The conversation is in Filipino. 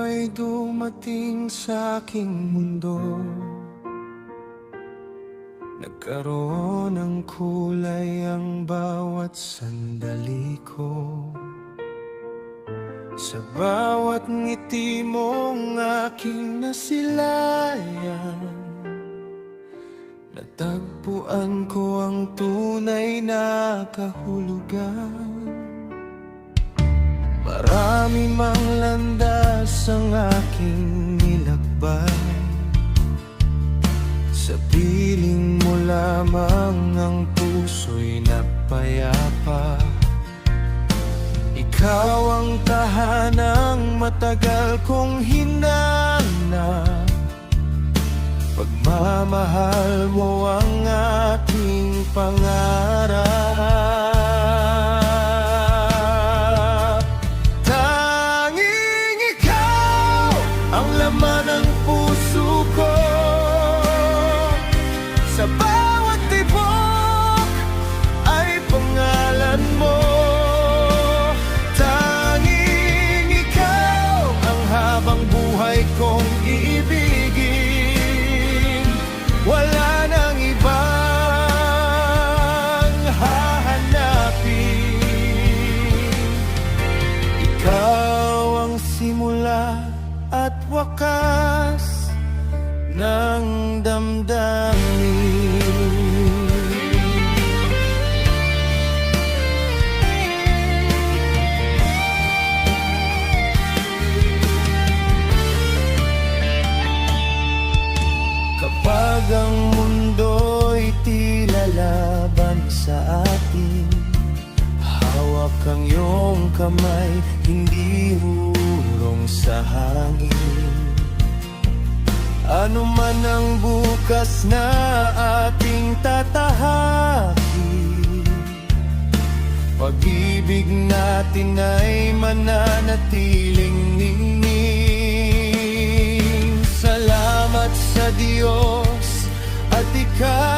ay dumating sa aking mundo, nagkaroon ng kulay ang bawat sandali ko. Sa bawat ngiti mong aking nasilayan, natagpuan ko ang tunay na kahulugan. Marami mang landas ang aking nilakbay, sa piling mo lamang ang puso'y napayapa. Ikaw ang tahanang matagal kong hinanap, pagmamahal mo ang aking pangarap. Tanging ikaw ang laman ng puso ko, sa bawat tibok ay pangalan mo. Tanging ikaw ang habang buhay kong iibigin, wala nang ibang hahanapin. Ikaw ang simula at wakas ng damdamin. Kapag ang mundo'y tila laban sa atin, hawak ang iyong kamay, hindi hurong sa hangin. Ano man ang bukas na ating tatahakin, pag-ibig natin ay mananatiling ningning. Salamat sa Diyos at ikaw